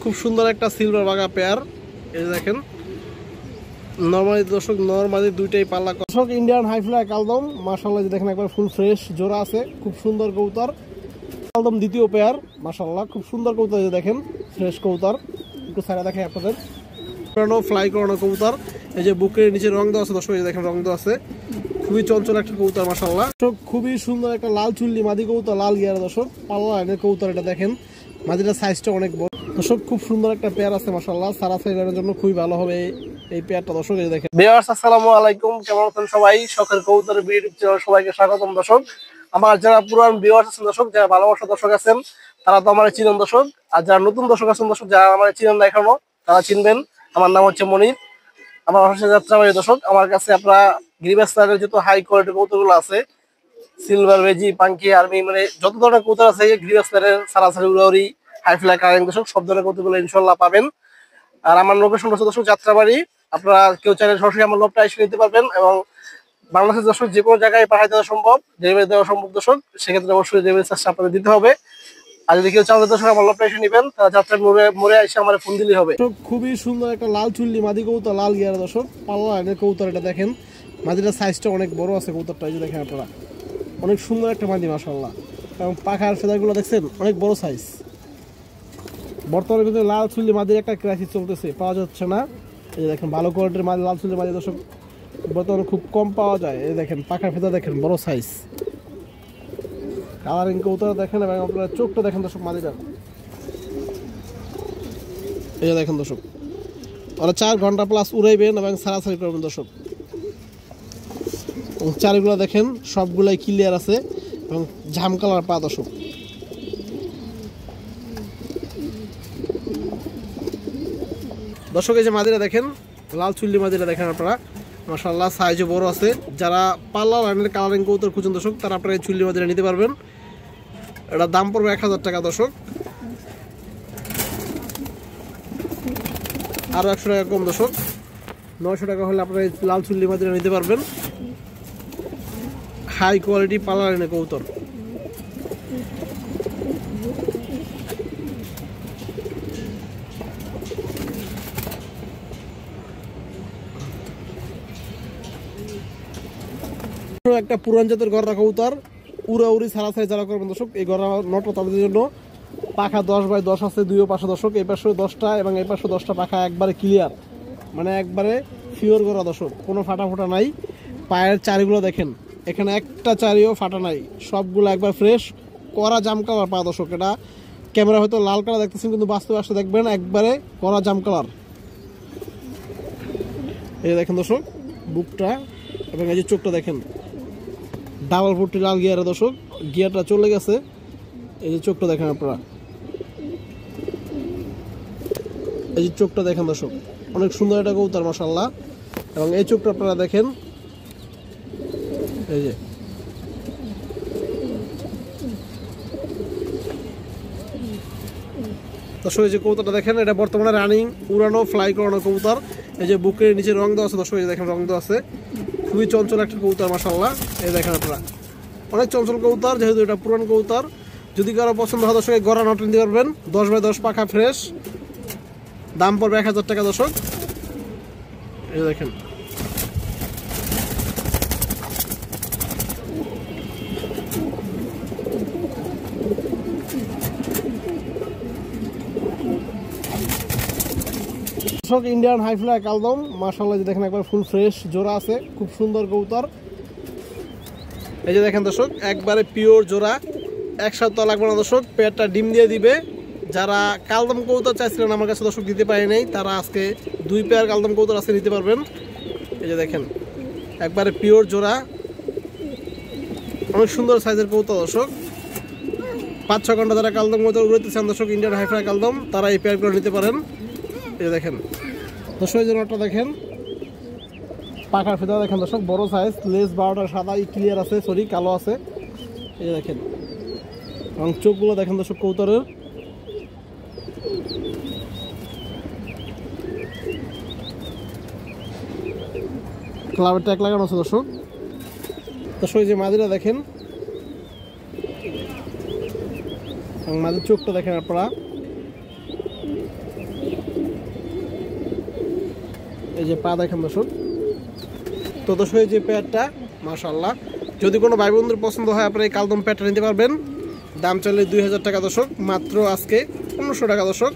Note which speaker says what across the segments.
Speaker 1: খুব সুন্দর একটা সিলভার বাগা পেয়ার। এই দেখেন নরমালি দর্শক নরমালি দুইটাই পাল্লা দর্শক ইন্ডিয়ান হাইফ্লাই কালদম মাশাআল্লাহ দেখেন একবার ফুল ফ্রেশ জোড়া আছে, খুব সুন্দর কবুতর কালদম দ্বিতীয় পেয়ার মাশাআল্লাহ খুব সুন্দর কবুতর। দেখেন ফ্রেশ কবুতর, একটু সাইডে দেখেন আপনাদের ফ্লাই করানো কবুতর। এই যে বুকের নিচে রং দেওয়া আছে দর্শক, এই দেখেন রং দেওয়া আছে, খুবই চঞ্চল একটা কবুতর মাশাআল্লাহ। খুবই সুন্দর একটা লাল চুল্লি মাদি কবুতর, লাল গিয়ার দর্শক পাল্লা লাইনের কবুতর। এটা দেখেন মাদিটার সাইজটা অনেক বড় দর্শক, খুব সুন্দর একটা পেয়ার আছে মাশাআল্লাহ, সারা সাইডের জন্য খুবই ভালো হবে এই পেয়ারটা দর্শক। এই দেখেন ভিউয়ার্স আসসালামু আলাইকুম, কেমন আছেন সবাই? শখের কবুতরের ইউটিউব চ্যানেল সবাইকে স্বাগতম দর্শক। আমার যারা পুরান ভিউয়ার্স আছেন দর্শক, যারা ভালোবাসা দর্শক আছেন তারা তো আমার চিনেন দর্শক, আর যারা নতুন দর্শক আছেন দর্শক যারা আমার চিনেন না এখনো তারা চিনবেন। আমার নাম হচ্ছে মনির, আমার বাসা যাত্রাবাড়ি দর্শক। আমার কাছে আপনারা গিরিবাস স্টাইলের যত হাই কোয়ালিটির কবুতরগুলো আছে, সিলভার বেজি পাঙ্কি আর্মি মানে যত ধরনের কবুতর আছে গিরিবাস স্টাইলের সারাসারি উড়াউড়ি হাইফ্লাই কারেন্ট দর্শক সব ধরনের কবুতরগুলো ইনশাল্লাহ পাবেন। আর আমার লোকেশন হচ্ছে দর্শক যাত্রাবাড়ি, আপনারা কেউ চাইলে সরাসরি আমার লোকটা এসে নিতে পারবেন এবং বাংলাদেশের দর্শক যে কোনো জায়গায় পাঠাতে দেওয়া সম্ভব, ডেলিভারি দেওয়া সম্ভব দর্শক, সেক্ষেত্রে অবশ্যই ডেলিভারি চার্জটা আপনাদের দিতে হবে। আর যদি কেউ চান দর্শক আমার লোকটা এসে নেবেন তারা যাত্রা মোড়ে এসে আমার ফোন দিলেই হবে। খুবই সুন্দর একটা লাল চুল্লি মাদি কবুতর, লাল গিয়ার দর্শক পাল্লা লাইনের কবুতর। এটা দেখেন মাদিটার সাইজটা অনেক বড় আছে কবুতরটা, এই যে দেখেন আপনারা অনেক সুন্দর একটা মাদি মাশাআল্লাহ, এবং পাখার ফেদারগুলো দেখছেন অনেক বড় সাইজ। বর্তমানে কিন্তু লাল চুল্লি মাদির একটা ক্রাইসিস চলতেছে, পাওয়া যাচ্ছে না। এই দেখেন ভালো কোয়ালিটির মাদি লাল চুল্লি মাদি দর্শক বর্তমানে খুব কম পাওয়া যায়। এই দেখেন পাখার ফেদা দেখেন বড় সাইজ, কালারিং কবুতর দেখেন এবং আপনারা চোখটা দেখেন দর্শক মাদিটার। এই যে দেখেন দর্শক ওরা 4 ঘন্টা প্লাস উড়াইবেন এবং সারাসারি করবেন দর্শক। চারিগুলো দেখেন সবগুলাই ক্লিয়ার আছে এবং ঝাম কালার পা দর্শক। দর্শক এই যে মাদিরা দেখেন লাল চুল্লি মাদিরা দেখেন আপনারা মাশাআল্লাহ, সাইজও বড় আছে। যারা পাল্লা লাইনের কালারিং কবুতর খুঁজেন দর্শক তারা আপনারা এই চুল্লি মাদিরা নিতে পারবেন। এটা দাম পড়বে 1000 টাকা দর্শক, আরো 100 টাকা কম দর্শক, 900 টাকা হলে আপনারা এই লাল চুল্লি মাদিরা নিতে পারবেন। হাই কোয়ালিটি পাল্লা লাইনের কবুতর। একটা পুরান জাতের গররা কবুতর, উড়াউড়ি সারাসারি যারা করবেন দর্শক এই গররা নটটা তাদের জন্য। পাখা 10x10 আছে দুই পাশে দর্শক, এই পাশে 10টা এবং এই পাশে 10টা পাখা একবারে ক্লিয়ার, মানে একবারে ফিওর গররা দর্শক, কোনো ফাটা ফোটা নাই। পায়ের চারিগুলো দেখেন এখানে একটা চারিও ফাটা নাই, সবগুলো একবার ফ্রেশ করা জাম কালার পা দর্শক। এটা ক্যামেরা হয়তো লাল কালার দেখতেছেন কিন্তু বাস্তবে আসলে দেখবেন একবারে করা জাম কালার। এই দেখেন দর্শক বুকটা এবং এই যে চোখটা দেখেন ডাবল ফুটি লাল গিয়ারে দর্শক, গিয়ারটা চলে গেছে। এই যে চোখটা দেখেন আপনারা, এই যে চোখটা দেখেন দর্শক অনেক সুন্দর একটা কবুতর মাশাআল্লাহ। এবং এই চোখটা আপনারা দেখেন, এই যে দর্শক এই যে কবুতরটা দেখেন এটা বর্তমানে রানিং উড়ানো ফ্লাই করানো কবুতর। এই যে বুকের নিচে রং দেওয়া আছে দর্শক, এই দেখেন রং দেওয়া আছে, খুবই চঞ্চল একটা কবুতর মাশাআল্লাহ। এই দেখেন আপনারা অনেক চঞ্চল কবুতর, যেহেতু এটা পুরান কবুতর। যদি কারো পছন্দ হয় দর্শক গড়া নট নিতে পারবেন, 10x10 পাখা ফ্রেশ, দাম পড়বে 1000 টাকা দর্শক। এই দেখেন দর্শক ইন্ডিয়ান হাইফ্লাই কালদম মাশাআল্লাহ দেখেন একবার ফুল ফ্রেশ জোড়া আছে, খুব সুন্দর কবুতর। এই যে দেখেন দর্শক একবারে পিওর জোড়া, এক সপ্তাহ লাগবে না দর্শক, পেটটা ডিম দিয়ে দিবে। যারা কালদম কবুতর চাইছিলেন আমার কাছে দর্শক দিতে পারি নাই, তারা আজকে 2 পেয়ার কালদম কবুতর আজকে নিতে পারবেন। এই যে দেখেন একবারে পিওর জোড়া, অনেক সুন্দর সাইজের কবুতর দর্শক। 5-6 ঘন্টা যারা কালদম কবুতর উড়াইতেছেন দর্শক ইন্ডিয়ান হাইফ্লাই কালদম তারা এই পেয়ারগুলো নিতে পারেন। এই যে দেখেন দর্শক এই জন্যটা দেখেন পাখার ফেদা দেখেন দর্শক বড় সাইজ, লেস 12টা সাদা ক্লিয়ার আছে, সরি কালো আছে। এই যে দেখেন এবং চোখগুলো দেখেন দর্শক কবুতরের, ক্লাবের ট্যাগ লাগানো আছে দর্শক। দর্শক এই যে মাদিরা দেখেন এবং মাদির চোখটা দেখেন আপনারা, এই যে পা দেখেন দর্শক। তো দর্শক এই যে পেয়ারটা মাশাআল্লাহ, যদি কোনো ভাই বন্ধুর পছন্দ হয় আপনারা এই কালদম পেয়ারটা নিতে পারবেন। দাম চলে 2000 টাকা দর্শক, মাত্র আজকে 1500 টাকা দর্শক,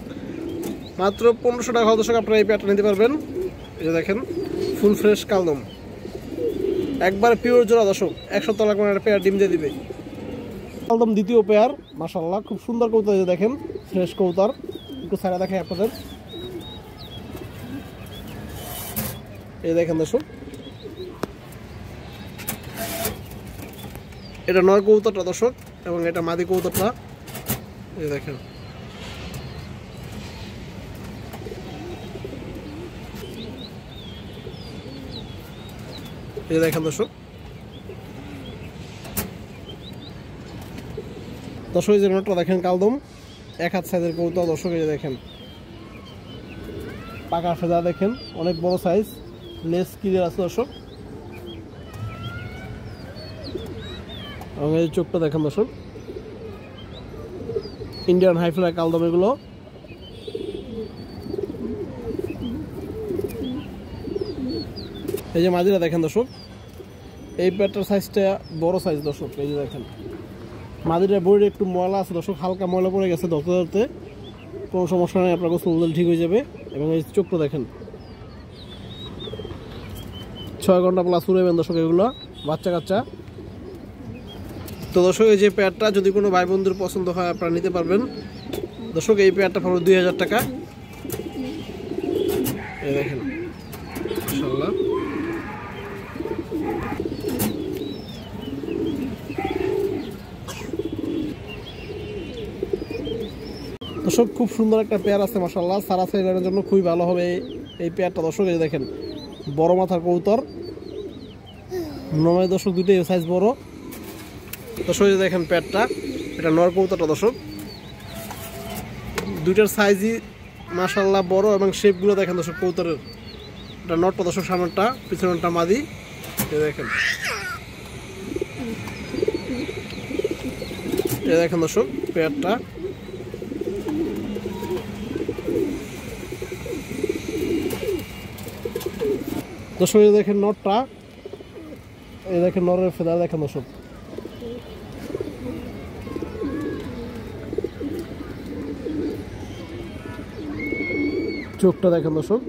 Speaker 1: মাত্র 1500 টাকা দর্শক আপনারা এই পেয়ারটা নিতে পারবেন। এই যে দেখেন ফুল ফ্রেশ কালদম, একবার পিওর জোড়া দর্শক, 1 সপ্তাহ লাগবে একটা পেয়ার ডিম দিয়ে দিবে। কালদম দ্বিতীয় পেয়ার মাশাআল্লাহ, খুব সুন্দর কবুতর। এই যে দেখেন ফ্রেশ কবুতর, একটু ছাড়া দেখাই আপনাদের। এই দেখেন দর্শক, এটা নর কবুতরটা দর্শক এবং এটা মাদি কবুতরটা। এই দেখেন এই দেখেন দর্শক। দর্শক এই যে নটটা দেখেন কালদম, 1 হাত সাইজের কবুতর দর্শক। এই যে দেখেন পাকা ফেদা দেখেন, অনেক বড় সাইজ, লেস ক্লিয়ার আছে দর্শক। এবং এই চোখটা দেখেন দর্শক, ইন্ডিয়ান হাইফ্লাই কালদম এগুলো। এই যে মাদিরা দেখেন দর্শক, এই পেয়ারটার সাইজটা বড় সাইজ দর্শক। এই যে দেখেন মাদিরা বড়ি একটু ময়লা আছে দর্শক, হালকা ময়লা পড়ে গেছে, ধরতে ধরতে কোনো সমস্যা নেই, আপনার গোসল ঠিক হয়ে যাবে। এবং এই চোখটা দেখেন 6 ঘন্টা প্লাস উড়াবেন দর্শক, এগুলো বাচ্চা কাচ্চা। তো দর্শক এই যে পেয়ারটা যদি কোনো ভাই বন্ধুর পছন্দ হয় আপনারা নিতে পারবেন দর্শক। এই পেয়ারটা পড়বে 2000 টাকা। এই দেখেন মাশাআল্লাহ, দর্শক খুব সুন্দর একটা পেয়ার আছে মাশাআল্লাহ, সারা সাইডের জন্য খুবই ভালো হবে এই পেয়ারটা দর্শক। এই দেখেন বড় মাথার কবুতর, নয় দর্শক, দুটোই সাইজ বড় দর্শক। এই দেখেন পেয়ারটা, এটা নর কবুতরটা দর্শক, দুইটার সাইজই মাশাআল্লাহ বড় এবং শেপগুলো দেখেন দর্শক কবুতরের। এটা নটটা দর্শক, সামনেরটা, পিছনেরটা মাদি। এই দেখেন এই দেখেন দর্শক পেয়ারটা। দর্শক এই দেখেন নটটা, এই দেখেন নরের ফেদা দেখেন দর্শক। চোখটা দেখেন দর্শক।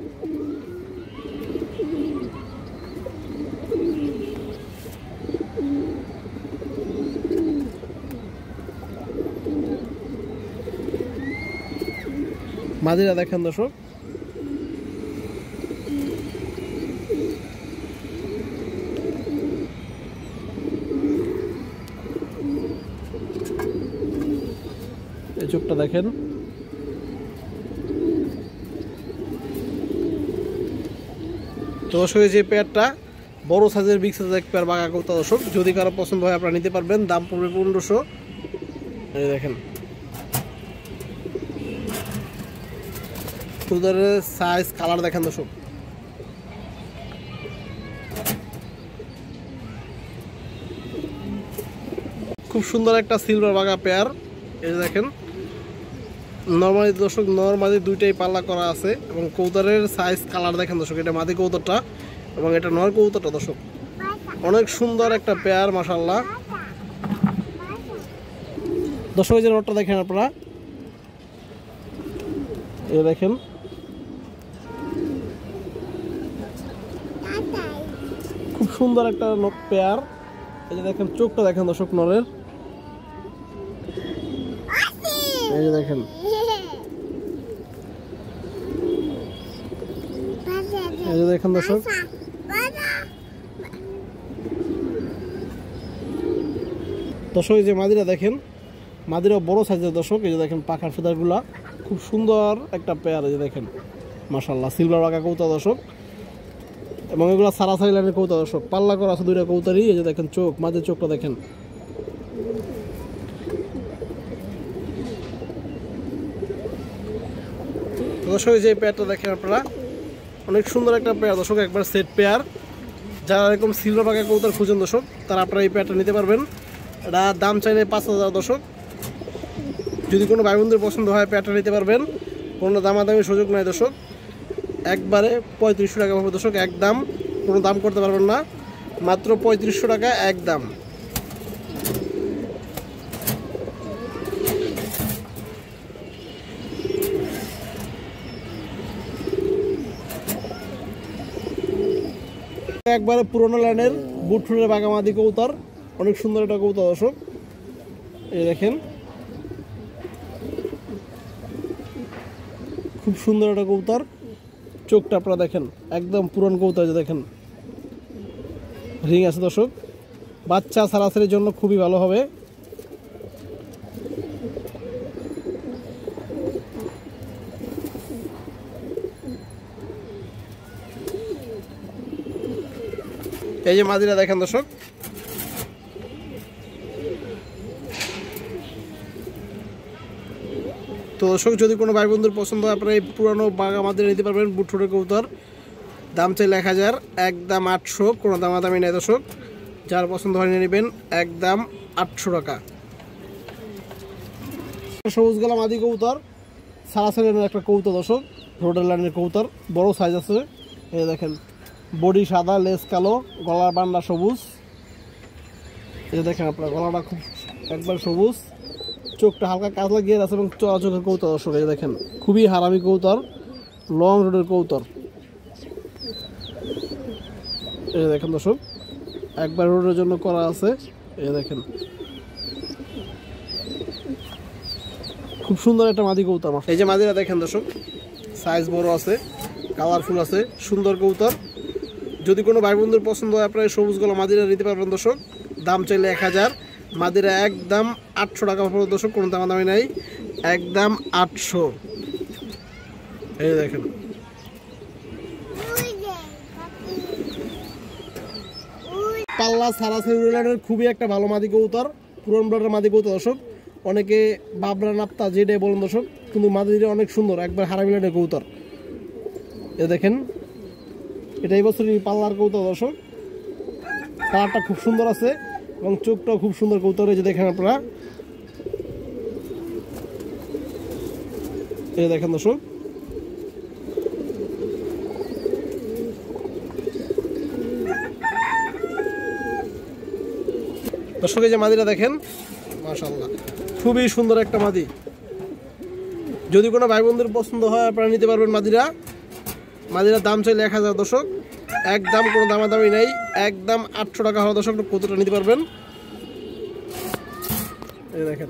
Speaker 1: মাদিরা দেখেন দর্শক, এই চোখটা দেখেন। তো দর্শক যে পেয়ারটা বড় সাইজের বিগ সাইজের এক পেয়ার বাঘা কবুতর দর্শক, যদি কারো পছন্দ হয় আপনারা নিতে পারবেন। দাম পড়বে 1500। এই দেখেন কবুতরের সাইজ কালার দেখেন দর্শক। খুব সুন্দর একটা সিলভার বাঘা পেয়ার। এই দেখেন নরমালি দর্শক, নরমালি দুইটাই পাল্লা করা আছে এবং কবুতরের সাইজ কালার দেখেন দর্শক। এটা মাদি কবুতরটা এবং এটা নর কবুতরটা দর্শক, অনেক সুন্দর একটা পেয়ার মাশাআল্লাহ। দর্শক এই যে নটটা দেখেন আপনারা, এই দেখেন খুব সুন্দর একটা পেয়ার। এই যে দেখেন চোখটা দেখেন দর্শক নরের। এই যে দেখেন এই যে দেখেন দর্শক, দর্শক এই যে মাদিরা দেখেন, মাদিরা বড় সাইজের দর্শক। এই যে দেখেন পাখার ফেদারগুলা খুব সুন্দর একটা পেয়ার। এই যে দেখেন মাশাআল্লাহ সিলভার বাঘা কবুতর দর্শক এবং এগুলো সারা সারি লাইনের কবুতর দর্শক, পাল্লা করা আছে দুইটা কবুতরই। এই যে দেখেন চোখ, মাদির চোখটা দেখেন। দর্শক এই যে পেয়ারটা দেখেন আপনারা, অনেক সুন্দর একটা পেয়ার দর্শক, একবার সেট পেয়ার। যারা এরকম সিলভার বাঘা কবুতর খুঁজেন দর্শক, তারা আপনারা এই পেয়ারটা নিতে পারবেন। এটা দাম চাইলে 5000 দর্শক। যদি কোনো ভাই বন্ধুর পছন্দ হয় পেয়ারটা নিতে পারবেন, কোনো দামাদামি সুযোগ নাই দর্শক। একবারে 3500 টাকা পাবো দর্শক, একদম, কোনো দাম করতে পারবেন না, মাত্র 3500 টাকা একদম। একবারে পুরোনো লাইনের বুটফুলের বাগামাদি কবুতর, অনেক সুন্দর একটা কবুতর দর্শক, এই দেখেন খুব সুন্দর একটা কবুতর, চোখটা আপনারা দেখেন একদম পুরন কবুতর, যে দেখেন রিং আছে দর্শক, বাচ্চা ছাড়াছাড়ির জন্য খুবই ভালো হবে। এই যে মাদিরা দেখেন দর্শক, তো দর্শক যদি কোনো ভাই বন্ধুর পছন্দ হয় আপনারা এই পুরানো বাঘা মাদিরা নিতে পারবেন। বুটফুটের কবুতর, দাম চাইলে 1000, একদম 800, কোনো দামাদামি নেই দর্শক, যার পছন্দ হয় নিয়ে নেবেন, একদম 800 টাকা। সবুজ গলা মাদি কবুতর, সারাসারের একটা কবুতর দর্শক, রোডের লাইনের কবুতর, বড় সাইজ আছে, এই দেখেন বডি সাদা, লেজ কালো, গলার বান্ডা সবুজ, এই দেখেন আপনার গলাটা খুব একবার সবুজ, চোখটা হালকা কাজলা গিয়ে আছে এবং চোখের কবুতর দর্শক, এই দেখেন খুবই হারামি কবুতর, লং রোডের কবুতর, এই দেখেন দর্শক একবার রোডের জন্য করা আছে, এই দেখেন খুব সুন্দর একটা মাদি কবুতর। এই যে মাদিরা দেখেন দর্শক, সাইজ বড় আছে, কালারফুল আছে, সুন্দর কবুতর। যদি কোনো ভাই বন্ধুর পছন্দ হয় আপনারা সবুজ গলা মাদিরা নিতে পারবেন দর্শক, দাম চাইলে 1000, মাদিরা একদম 800 টাকা পড়বে দর্শক, কোনো দামাদামি নাই, একদম 800। এই দেখেন পাল্লা সারাসারি খুবই একটা ভালো মাদি কবুতর, পুরন ব্লাডের মাদি কবুতর দর্শক, অনেকে বাবরা নাপ্তা যেটাই বলেন দর্শক, কিন্তু মাদিরা অনেক সুন্দর, একবার হারামি ব্লাডের কবুতর। এ দেখেন এটা এই বছরই পাল্লার কবুতর দর্শক, কালারটা খুব সুন্দর আছে এবং চোখটাও খুব সুন্দর কবুতর, এই যে দেখেন আপনারা, এই দেখেন দর্শক দর্শক এই যে মাদিরা দেখেন, মাশাআল্লাহ খুবই সুন্দর একটা মাদি। যদি কোনো ভাই বন্ধুর পছন্দ হয় আপনারা নিতে পারবেন মাদিরা। মাদিরার দাম চাইলে 1000 দর্শক, একদম কোনো দামাদামি নেই, একদম 800 টাকা হওয়া দর্শক কতটা নিতে পারবেন। এই দেখেন